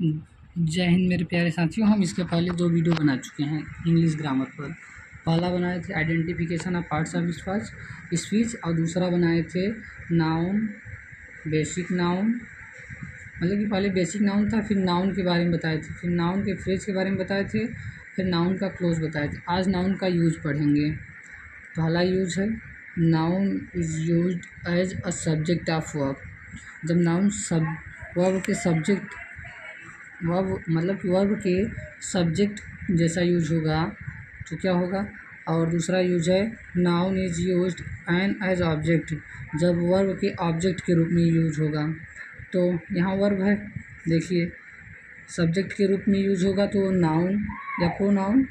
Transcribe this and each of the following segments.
जय हिंद मेरे प्यारे साथियों। हम इसके पहले 2 वीडियो बना चुके हैं इंग्लिश ग्रामर पर। पहला बनाए थे identification of parts of speech और दूसरा बनाए थे नाउन, बेसिक नाउन। मतलब कि पहले बेसिक नाउन था, फिर नाउन के बारे में बताए थे, फिर नाउन के फ्रेज के बारे में बताए थे, फिर नाउन का क्लोज बताए थे। आज नाउन का यूज पढ़ेंगे। पहला यूज है noun is used as a subject of verb. जब नाउन वर्ब के सब्जेक्ट मतलब कि वर्ब के सब्जेक्ट जैसा यूज होगा तो क्या होगा। और दूसरा यूज है noun is used as object. जब वर्ब के ऑब्जेक्ट के रूप में यूज होगा तो यहाँ वर्ब है, देखिए सब्जेक्ट के रूप में यूज होगा तो नाउन या प्रोनाउन।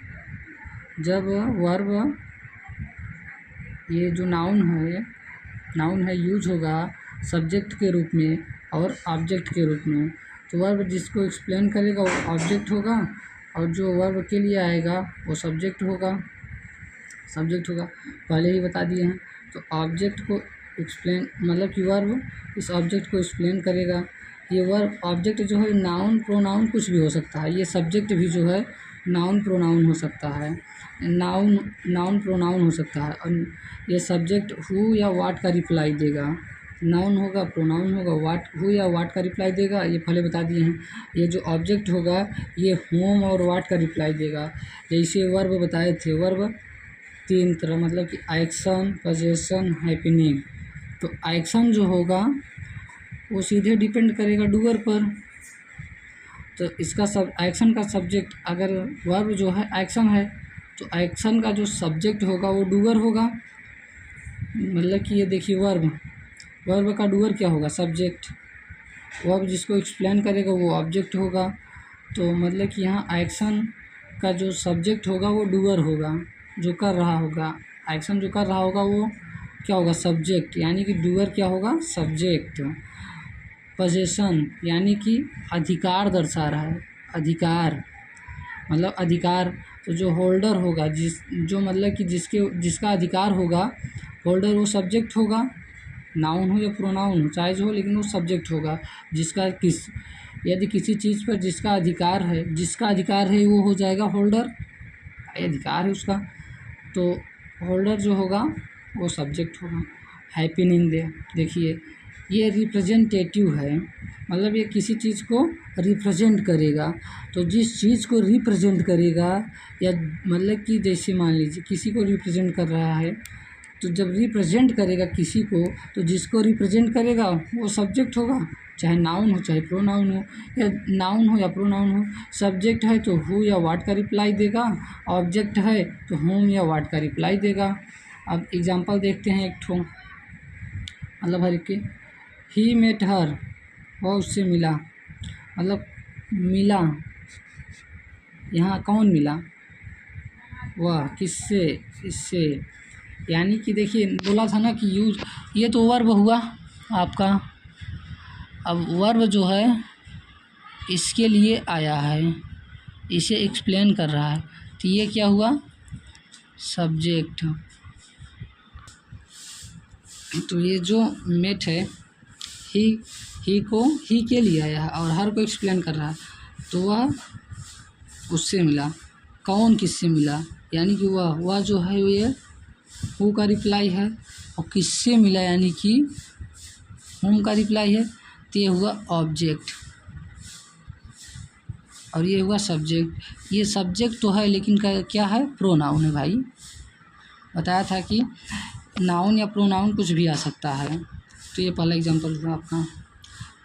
जब वर्ब ये जो नाउन है यूज होगा सब्जेक्ट के रूप में और ऑब्जेक्ट के रूप में, तो वर्ब जिसको एक्सप्लेन करेगा वो ऑब्जेक्ट होगा और जो वर्ब के लिए आएगा वो सब्जेक्ट होगा। पहले ही बता दिए हैं। तो ऑब्जेक्ट को एक्सप्लेन मतलब कि वर्ब इस ऑब्जेक्ट को एक्सप्लेन करेगा। ये वर्ब ऑब्जेक्ट जो है नाउन प्रोनाउन कुछ भी हो सकता है। ये सब्जेक्ट भी जो है नाउन प्रोनाउन हो सकता है, नाउन प्रोनाउन हो सकता है। और ये सब्जेक्ट हु या वाट का रिप्लाई देगा। नाउन होगा, प्रोनाउन होगा, वाट हु या वाट का रिप्लाई देगा, ये पहले बता दिए हैं। ये जो ऑब्जेक्ट होगा ये होम और वाट का रिप्लाई देगा। जैसे वर्ब बताए थे, वर्ब 3 तरह मतलब कि एक्शन, पोजेशन, हैपनिंग। तो एक्शन जो होगा वो सीधे डिपेंड करेगा डूअर पर। तो इसका एक्शन का सब्जेक्ट अगर वर्ब जो है एक्शन है तो एक्शन का जो सब्जेक्ट होगा वो डूअर होगा। मतलब कि ये देखिए वर्ब का डूअर क्या होगा, सब्जेक्ट। वर्ब जिसको एक्सप्लेन करेगा वो ऑब्जेक्ट होगा। तो मतलब कि यहाँ एक्शन का जो सब्जेक्ट होगा वो डूअर होगा, जो कर रहा होगा। एक्शन जो कर रहा होगा वो क्या होगा, सब्जेक्ट। यानी कि डूअर क्या होगा, सब्जेक्ट। पोजेशन यानी कि अधिकार दर्शा रहा है, अधिकार मतलब अधिकार। तो जो होल्डर होगा जो मतलब कि जिसका अधिकार होगा होल्डर, वो सब्जेक्ट होगा। नाउन हो या प्रोनाउन हो चाहे जो हो, लेकिन वो सब्जेक्ट होगा। यदि किसी चीज़ पर जिसका अधिकार है वो हो जाएगा होल्डर, अधिकार है उसका, तो होल्डर जो होगा वो सब्जेक्ट होगा। हैपनिंग देखिए ये रिप्रेजेंटेटिव है, मतलब ये किसी चीज़ को रिप्रेजेंट करेगा। तो जिस चीज़ को रिप्रेजेंट करेगा या मतलब कि जैसे मान लीजिए किसी को रिप्रेजेंट कर रहा है, तो जब रिप्रेजेंट करेगा किसी को तो जिसको रिप्रेजेंट करेगा वो सब्जेक्ट होगा, चाहे नाउन हो चाहे प्रोनाउन हो, या नाउन हो या प्रोनाउन हो। सब्जेक्ट है तो हु या वाट का रिप्लाई देगा, ऑब्जेक्ट है तो होम या वाट का रिप्लाई देगा। अब एग्जांपल देखते हैं एक ठो, मतलब हर एक के। ही मेट हर, वह उससे मिला, मतलब मिला, यहाँ कौन मिला, वह किससे, इससे। यानी कि देखिए बोला था ना कि यूज, ये तो वर्ब हुआ आपका। अब वर्ब जो है इसके लिए आया है, इसे एक्सप्लेन कर रहा है, तो ये क्या हुआ, सब्जेक्ट। तो ये जो मेट है ही को ही के लिए आया है और हर को एक्सप्लेन कर रहा है, तो वह उससे मिला। कौन किससे मिला, यानी कि वह जो है ये हु का रिप्लाई है, और किससे मिला यानी कि होम का रिप्लाई है, तो ये हुआ ऑब्जेक्ट और ये हुआ सब्जेक्ट। ये सब्जेक्ट तो है लेकिन क्या है, प्रोनाउन है भाई। बताया था कि नाउन या प्रोनाउन कुछ भी आ सकता है। तो ये पहला एग्जांपल हुआ आपका।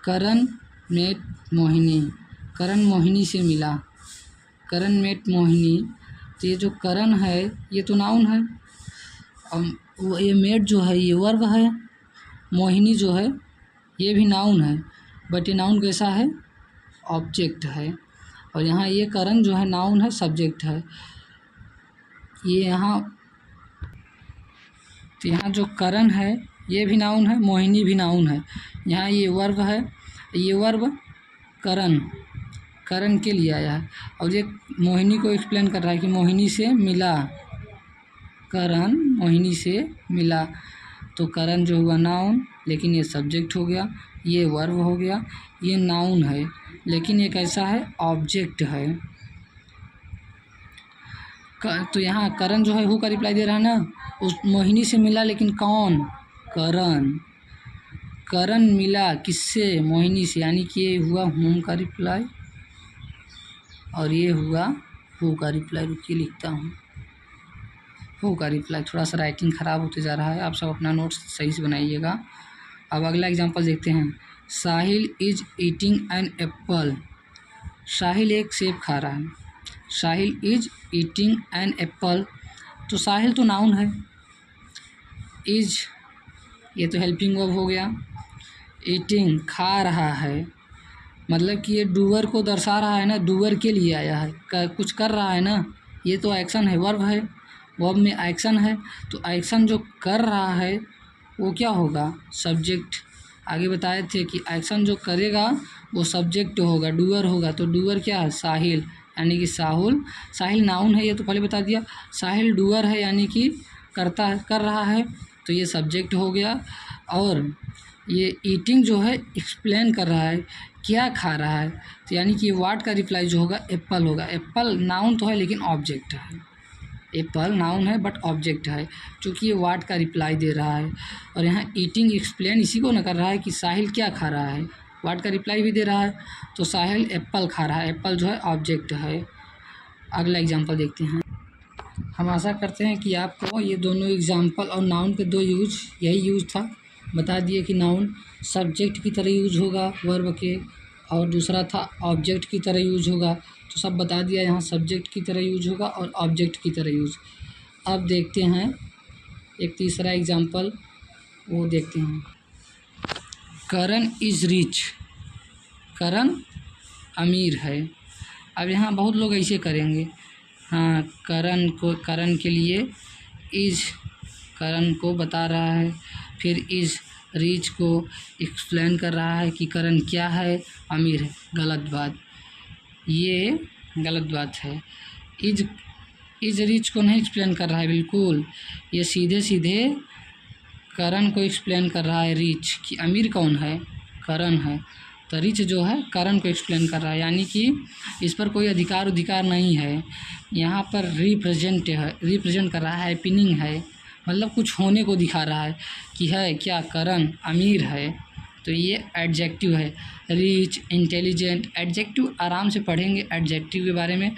करण मेट मोहिनी, करण मोहिनी से मिला, करण मेट मोहिनी। तो ये जो करण है ये तो नाउन है, और ये मेट जो है ये वर्ब है, मोहिनी जो है ये भी नाउन है, बट ये नाउन कैसा है, ऑब्जेक्ट है। और यहाँ ये करण जो है नाउन है, सब्जेक्ट है। ये यहाँ तो यहाँ जो करण है ये भी नाउन है, मोहिनी भी नाउन है। यहाँ ये वर्ब है, ये वर्ब करण के लिए आया है, और ये मोहिनी को एक्सप्लेन कर रहा है कि मोहिनी से मिला, करण मोहिनी से मिला। तो करण जो हुआ नाउन, लेकिन ये सब्जेक्ट हो गया, ये वर्ब हो गया, ये नाउन है, लेकिन ये कैसा है, ऑब्जेक्ट है। तो यहाँ करण जो है हु का रिप्लाई दे रहा है ना, उस मोहिनी से मिला, लेकिन कौन, करण। करण मिला किससे, मोहिनी से, यानी कि ये हुआ हुम का रिप्लाई और ये हुआ हु का रिप्लाई। रुकिए लिखता हूँ, हु का रिप्लाई। थोड़ा सा राइटिंग ख़राब होते जा रहा है, आप सब अपना नोट्स सही से बनाइएगा। अब अगला एग्जांपल देखते हैं। साहिल इज ईटिंग एन एप्पल। साहिल एक सेब खा रहा है। साहिल इज ईटिंग एन एप्पल, तो साहिल तो नाउन है। इज ये तो हेल्पिंग वर्ब हो गया। ईटिंग खा रहा है, मतलब कि ये डूअर को दर्शा रहा है ना, डूअर के लिए आया है, कुछ कर रहा है ना, ये तो एक्शन है, वर्ब है, वर्ब में एक्शन है, तो एक्शन जो कर रहा है वो क्या होगा, सब्जेक्ट। आगे बताए थे कि एक्शन जो करेगा वो सब्जेक्ट होगा, डूअर होगा, तो डूअर क्या है, साहिल, यानी कि साहुल। साहिल नाउन है, ये तो पहले बता दिया। साहिल डूअर है, यानी कि करता है, कर रहा है, तो ये सब्जेक्ट हो गया। और ये ईटिंग जो है एक्सप्लेन कर रहा है, क्या खा रहा है, तो यानी कि वाट का रिप्लाई जो होगा एप्पल होगा। एप्पल नाउन तो है लेकिन ऑब्जेक्ट है, एप्पल नाउन है बट ऑब्जेक्ट है, क्योंकि ये वाट का रिप्लाई दे रहा है। और यहाँ ईटिंग एक्सप्लेन इसी को न कर रहा है कि साहिल क्या खा रहा है, वाट का रिप्लाई भी दे रहा है, तो साहिल एप्पल खा रहा है, एप्पल जो है ऑब्जेक्ट है। अगला एग्जाम्पल देखते हैं। हम आशा करते हैं कि आपको ये दोनों एग्जाम्पल और नाउन के दो यूज, यही यूज था, बता दिए कि नाउन सब्जेक्ट की तरह यूज होगा वर्ब के, और दूसरा था ऑब्जेक्ट की तरह यूज होगा, तो सब बता दिया। यहाँ सब्जेक्ट की तरह यूज होगा और ऑब्जेक्ट की तरह यूज। अब देखते हैं एक तीसरा एग्जाम्पल, वो देखते हैं। करण इज़ रिच, करण अमीर है। अब यहाँ बहुत लोग ऐसे करेंगे, हाँ, करण के लिए इज़ करण को बता रहा है, फिर इज़ रिच को एक्सप्लेन कर रहा है कि करण क्या है, अमीर है। गलत बात, ये गलत बात है। इज रिच को नहीं एक्सप्लेन कर रहा है बिल्कुल, ये सीधे सीधे करण को एक्सप्लेन कर रहा है, रिच कि अमीर कौन है, करण है, तो रिच जो है करण को एक्सप्लेन कर रहा है, यानी कि इस पर कोई अधिकार नहीं है। यहाँ पर रिप्रेजेंट कर रहा है, हैपनिंग है, मतलब कुछ होने को दिखा रहा है कि है क्या, करण अमीर है, तो ये एडजेक्टिव है। रिच, इंटेलिजेंट, एडजेक्टिव आराम से पढ़ेंगे। एडजेक्टिव के बारे में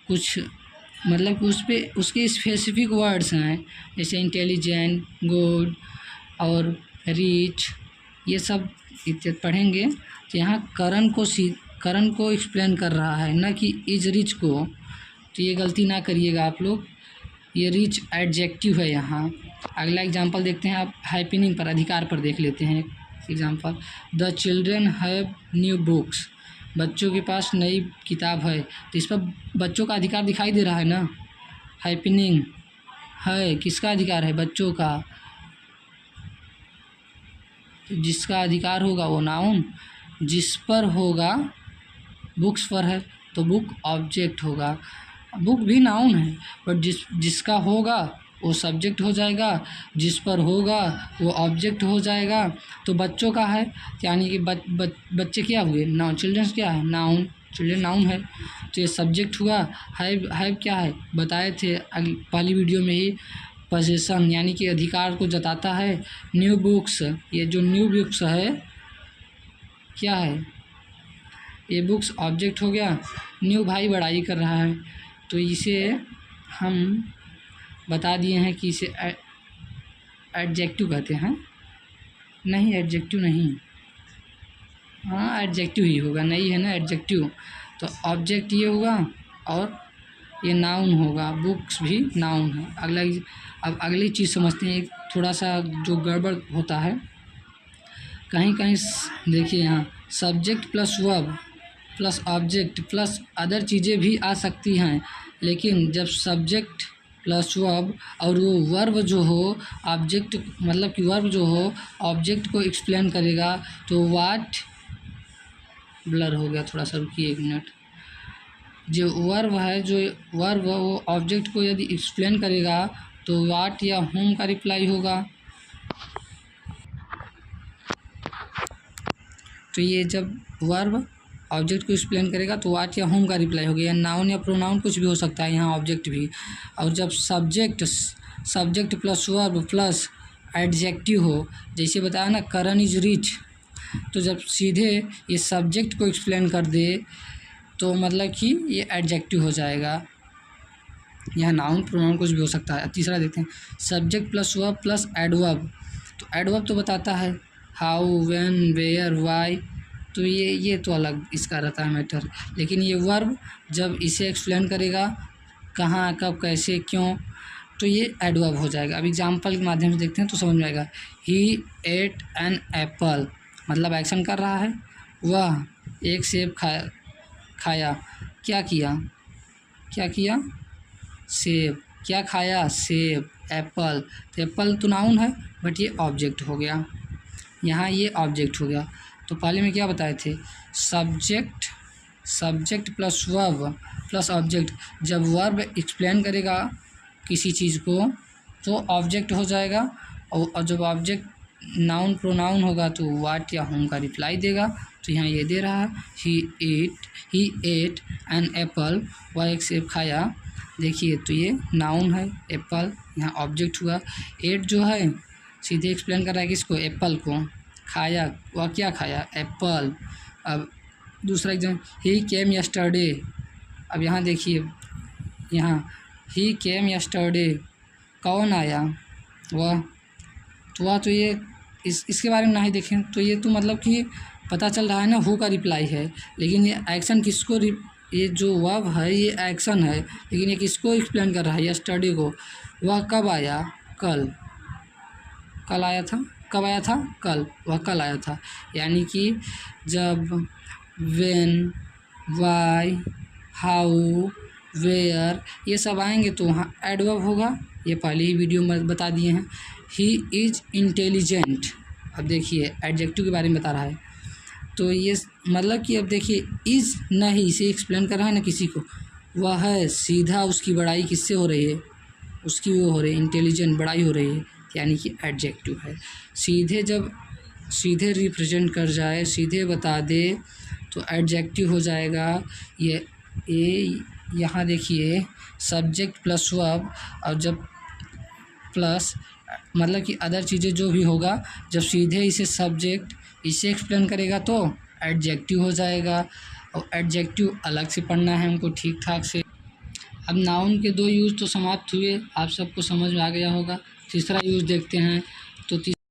कुछ मतलब कि उस पर उसके स्पेसिफिक वर्ड्स हैं, जैसे इंटेलिजेंट, गुड और रिच, ये सब इत्यादि पढ़ेंगे। तो यहाँ करण को एक्सप्लेन कर रहा है, न कि इज रिच को, तो ये गलती ना करिएगा आप लोग, ये रिच एडजेक्टिव है यहाँ। अगला एग्जांपल देखते हैं। आप हैपनिंग पर, अधिकार पर देख लेते हैं example. The children have new books, बच्चों के पास नई किताब है, तो इस पर बच्चों का अधिकार दिखाई दे रहा है ना। हैपनिंग है, किसका अधिकार है, बच्चों का, तो जिसका अधिकार होगा वो नाउन, जिस पर होगा, बुक्स पर है तो बुक ऑब्जेक्ट होगा। बुक भी नाउन है, बट जिसका होगा वो सब्जेक्ट हो जाएगा, जिस पर होगा वो ऑब्जेक्ट हो जाएगा। तो बच्चों का है, यानी कि बच्चे क्या हुए, नाउन। चिल्ड्रंस क्या है, नाउन, चिल्ड्रन नाउन है, तो ये सब्जेक्ट हुआ। हैव क्या है, बताए थे पहली वीडियो में ही, पोजेसन, यानी कि अधिकार को जताता है। न्यू बुक्स, ये जो न्यू बुक्स है क्या है, ये बुक्स ऑब्जेक्ट हो गया। न्यू भाई बड़ाई कर रहा है, तो इसे हम बता दिए हैं कि इसे एडजेक्टिव कहते हैं। नहीं, एडजेक्टिव नहीं, हाँ एडजेक्टिव ही होगा, नहीं है ना एडजेक्टिव, तो ऑब्जेक्ट ये होगा और ये नाउन होगा। बुक्स भी नाउन है। अब अगली चीज़ समझते हैं, एक थोड़ा सा जो गड़बड़ होता है कहीं कहीं, देखिए यहाँ subject plus verb plus object plus other चीज़ें भी आ सकती हैं, लेकिन जब सब्जेक्ट प्लस वर्ब और वो वर्ब जो हो ऑब्जेक्ट, मतलब कि वर्ब जो हो ऑब्जेक्ट को एक्सप्लेन करेगा, तो वाट, ब्लर हो गया थोड़ा सा, रुकिए एक मिनट। जो वर्ब है, जो वर्ब वो ऑब्जेक्ट को यदि एक्सप्लेन करेगा तो वाट या होम का रिप्लाई होगा। तो ये जब वर्ब ऑब्जेक्ट को एक्सप्लेन करेगा तो वाट या होम का रिप्लाई हो गया। नाउन या प्रोनाउन कुछ भी हो सकता है, यहाँ ऑब्जेक्ट भी। और जब subject plus verb plus adjective हो, जैसे बताया ना करण इज रिच, तो जब सीधे ये सब्जेक्ट को एक्सप्लेन कर दे तो मतलब कि ये एडजेक्टिव हो जाएगा। यहाँ नाउन प्रोनाउन कुछ भी हो सकता है। तीसरा देखते हैं, subject plus verb plus adverb. तो एडवर्ब तो बताता है हाउ, व्हेन, वेयर, वाई, तो ये तो अलग इसका रहता है मैटर। लेकिन ये वर्ब जब इसे एक्सप्लेन करेगा कहाँ, कब, कैसे, क्यों, तो ये एडवर्ब हो जाएगा। अब एग्जाम्पल के माध्यम से देखते हैं तो समझ में आएगा। ही एट एन एप्पल, मतलब एक्शन कर रहा है, वह एक सेब खाया। क्या किया सेब। क्या खाया, सेब। एप्पल, तो एप्पल तो नाउन है बट ये ऑब्जेक्ट हो गया, यहाँ ये ऑब्जेक्ट हो गया। तो पहले में क्या बताए थे, subject plus verb plus object. जब वर्ब एक्सप्लेन करेगा किसी चीज़ को तो ऑब्जेक्ट हो जाएगा, और जब ऑब्जेक्ट नाउन प्रोनाउन होगा तो वाट या होम का रिप्लाई देगा। तो यहाँ ये दे रहा है ही एट एन एप्पल, वह एक सेब खाया। देखिए तो ये नाउन है, एप्पल यहाँ ऑब्जेक्ट हुआ। एट जो है सीधे एक्सप्लेन कर रहा है किसको, एप्पल को। खाया, वह क्या खाया, एप्पल। अब दूसरा एग्जाम, ही केम यस्टरडे। अब यहाँ देखिए, यहाँ ही केम यस्टरडे, कौन आया, वह। तो वह तो ये इसके बारे में ना ही देखें तो ये तो मतलब कि पता चल रहा है ना हु का रिप्लाई है। लेकिन ये एक्शन किसको, ये जो वर्ब है ये एक्शन है, लेकिन ये किसको एक्सप्लेन कर रहा है, यस्टरडे को। वह कब आया, कल आया था। कब आया था, कल। वह कल आया था। यानी कि जब व्हेन, वाई, हाउ, वेयर ये सब आएंगे तो वहाँ एडवर्ब होगा। ये पहले ही वीडियो में बता दिए हैं। ही इज़ इंटेलिजेंट, अब देखिए एडजेक्टिव के बारे में बता रहा है। तो ये मतलब कि अब देखिए इज़ नहीं, इसे एक्सप्लेन कर रहा है ना किसी को, वह है सीधा उसकी बड़ाई किससे हो रही है, उसकी वो हो रही है, इंटेलिजेंट बड़ाई हो रही है, यानी कि एडजेक्टिव है। जब सीधे रिप्रेजेंट कर जाए, सीधे बता दे तो एडजेक्टिव हो जाएगा। ये यहाँ देखिए सब्जेक्ट प्लस वर्ब, और जब प्लस मतलब कि अदर चीज़ें जो भी होगा, जब सीधे इसे सब्जेक्ट इसे एक्सप्लेन करेगा तो एडजेक्टिव हो जाएगा। और एडजेक्टिव अलग से पढ़ना है हमको ठीक ठाक से। अब नाउन के 2 यूज़ तो समाप्त हुए, आप सबको समझ में आ गया होगा। तीसरा यूज़ देखते हैं। तो